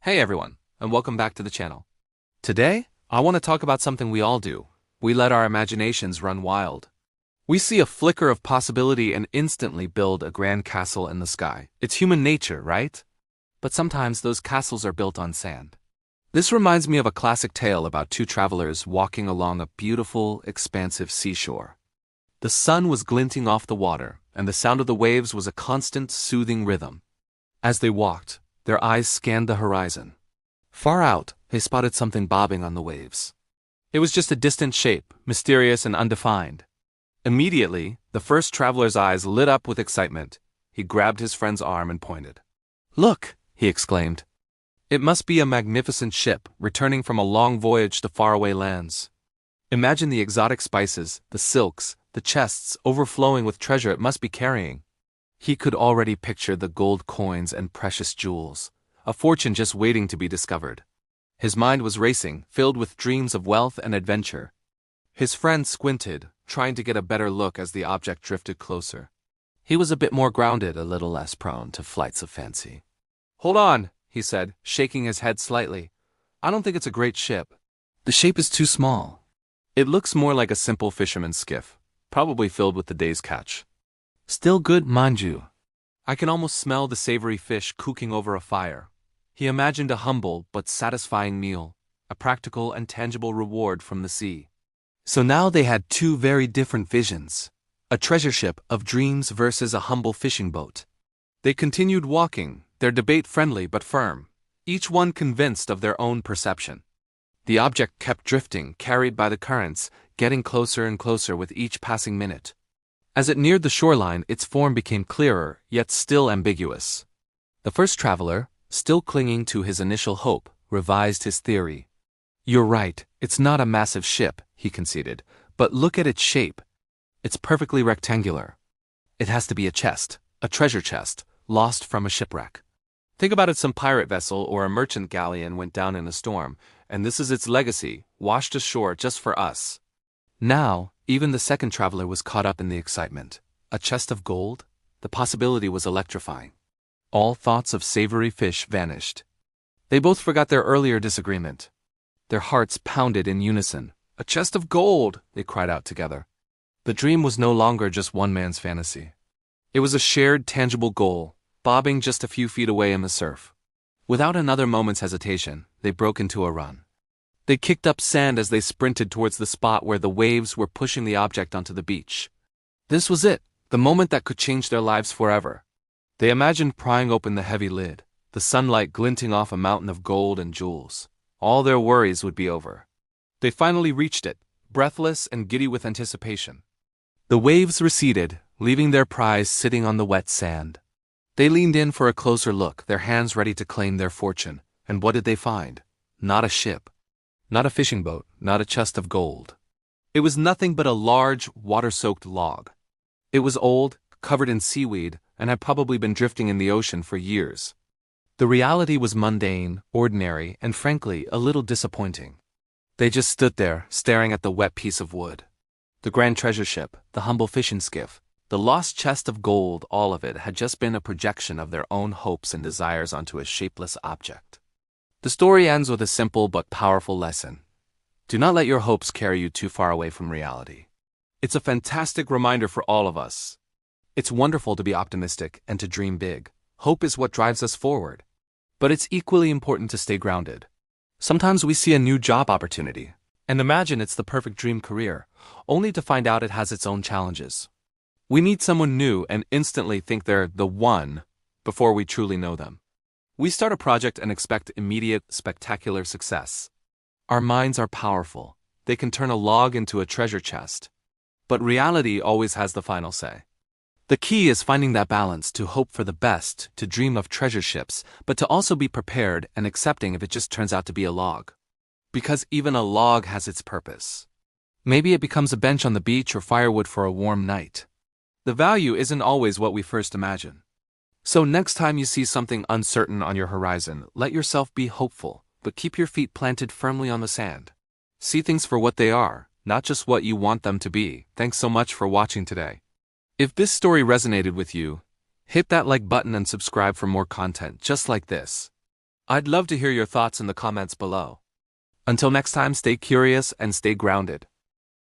Hey everyone, and welcome back to the channel. Today, I want to talk about something we all do. We let our imaginations run wild. We see a flicker of possibility and instantly build a grand castle in the sky. It's human nature, right? But sometimes those castles are built on sand. This reminds me of a classic tale about two travelers walking along a beautiful, expansive seashore. The sun was glinting off the water, and the sound of the waves was a constant, soothing rhythm. As they walked, their eyes scanned the horizon. Far out, they spotted something bobbing on the waves. It was just a distant shape, mysterious and undefined. Immediately, the first traveler's eyes lit up with excitement. He grabbed his friend's arm and pointed. "Look!" he exclaimed. "It must be a magnificent ship, returning from a long voyage to faraway lands. Imagine the exotic spices, the silks, the chests overflowing with treasure it must be carrying." He could already picture the gold coins and precious jewels, a fortune just waiting to be discovered. His mind was racing, filled with dreams of wealth and adventure. His friend squinted, trying to get a better look as the object drifted closer. He was a bit more grounded, a little less prone to flights of fancy. "Hold on," he said, shaking his head slightly. "I don't think it's a great ship. The shape is too small. It looks more like a simple fisherman's skiff, probably filled with the day's catch. Still good, mind you. I can almost smell the savory fish cooking over a fire." He imagined a humble but satisfying meal, a practical and tangible reward from the sea. So now they had two very different visions, a treasure ship of dreams versus a humble fishing boat. They continued walking, their debate friendly but firm, each one convinced of their own perception. The object kept drifting, carried by the currents, getting closer and closer with each passing minute. As it neared the shoreline, its form became clearer, yet still ambiguous. The first traveler, still clinging to his initial hope, revised his theory. "You're right, it's not a massive ship," he conceded, "but look at its shape. It's perfectly rectangular. It has to be a chest, a treasure chest, lost from a shipwreck. Think about it, some pirate vessel or a merchant galleon went down in a storm, and this is its legacy, washed ashore just for us." Now, even the second traveler was caught up in the excitement. A chest of gold? The possibility was electrifying. All thoughts of savory fish vanished. They both forgot their earlier disagreement. Their hearts pounded in unison. "A chest of gold!" they cried out together. The dream was no longer just one man's fantasy. It was a shared, tangible goal, bobbing just a few feet away in the surf. Without another moment's hesitation, they broke into a run. They kicked up sand as they sprinted towards the spot where the waves were pushing the object onto the beach. This was it, the moment that could change their lives forever. They imagined prying open the heavy lid, the sunlight glinting off a mountain of gold and jewels. All their worries would be over. They finally reached it, breathless and giddy with anticipation. The waves receded, leaving their prize sitting on the wet sand. They leaned in for a closer look, their hands ready to claim their fortune. And what did they find? Not a ship. Not a fishing boat, not a chest of gold. It was nothing but a large, water-soaked log. It was old, covered in seaweed, and had probably been drifting in the ocean for years. The reality was mundane, ordinary, and frankly, a little disappointing. They just stood there, staring at the wet piece of wood. The grand treasure ship, the humble fishing skiff, the lost chest of gold, all of it had just been a projection of their own hopes and desires onto a shapeless object. The story ends with a simple but powerful lesson. Do not let your hopes carry you too far away from reality. It's a fantastic reminder for all of us. It's wonderful to be optimistic and to dream big. Hope is what drives us forward. But it's equally important to stay grounded. Sometimes we see a new job opportunity and imagine it's the perfect dream career, only to find out it has its own challenges. We meet someone new and instantly think they're the one before we truly know them. We start a project and expect immediate, spectacular success. Our minds are powerful. They can turn a log into a treasure chest. But reality always has the final say. The key is finding that balance, to hope for the best, to dream of treasure ships, but to also be prepared and accepting if it just turns out to be a log. Because even a log has its purpose. Maybe it becomes a bench on the beach or firewood for a warm night. The value isn't always what we first imagine. So next time you see something uncertain on your horizon, let yourself be hopeful, but keep your feet planted firmly on the sand. See things for what they are, not just what you want them to be. Thanks so much for watching today. If this story resonated with you, hit that like button and subscribe for more content just like this. I'd love to hear your thoughts in the comments below. Until next time, stay curious and stay grounded.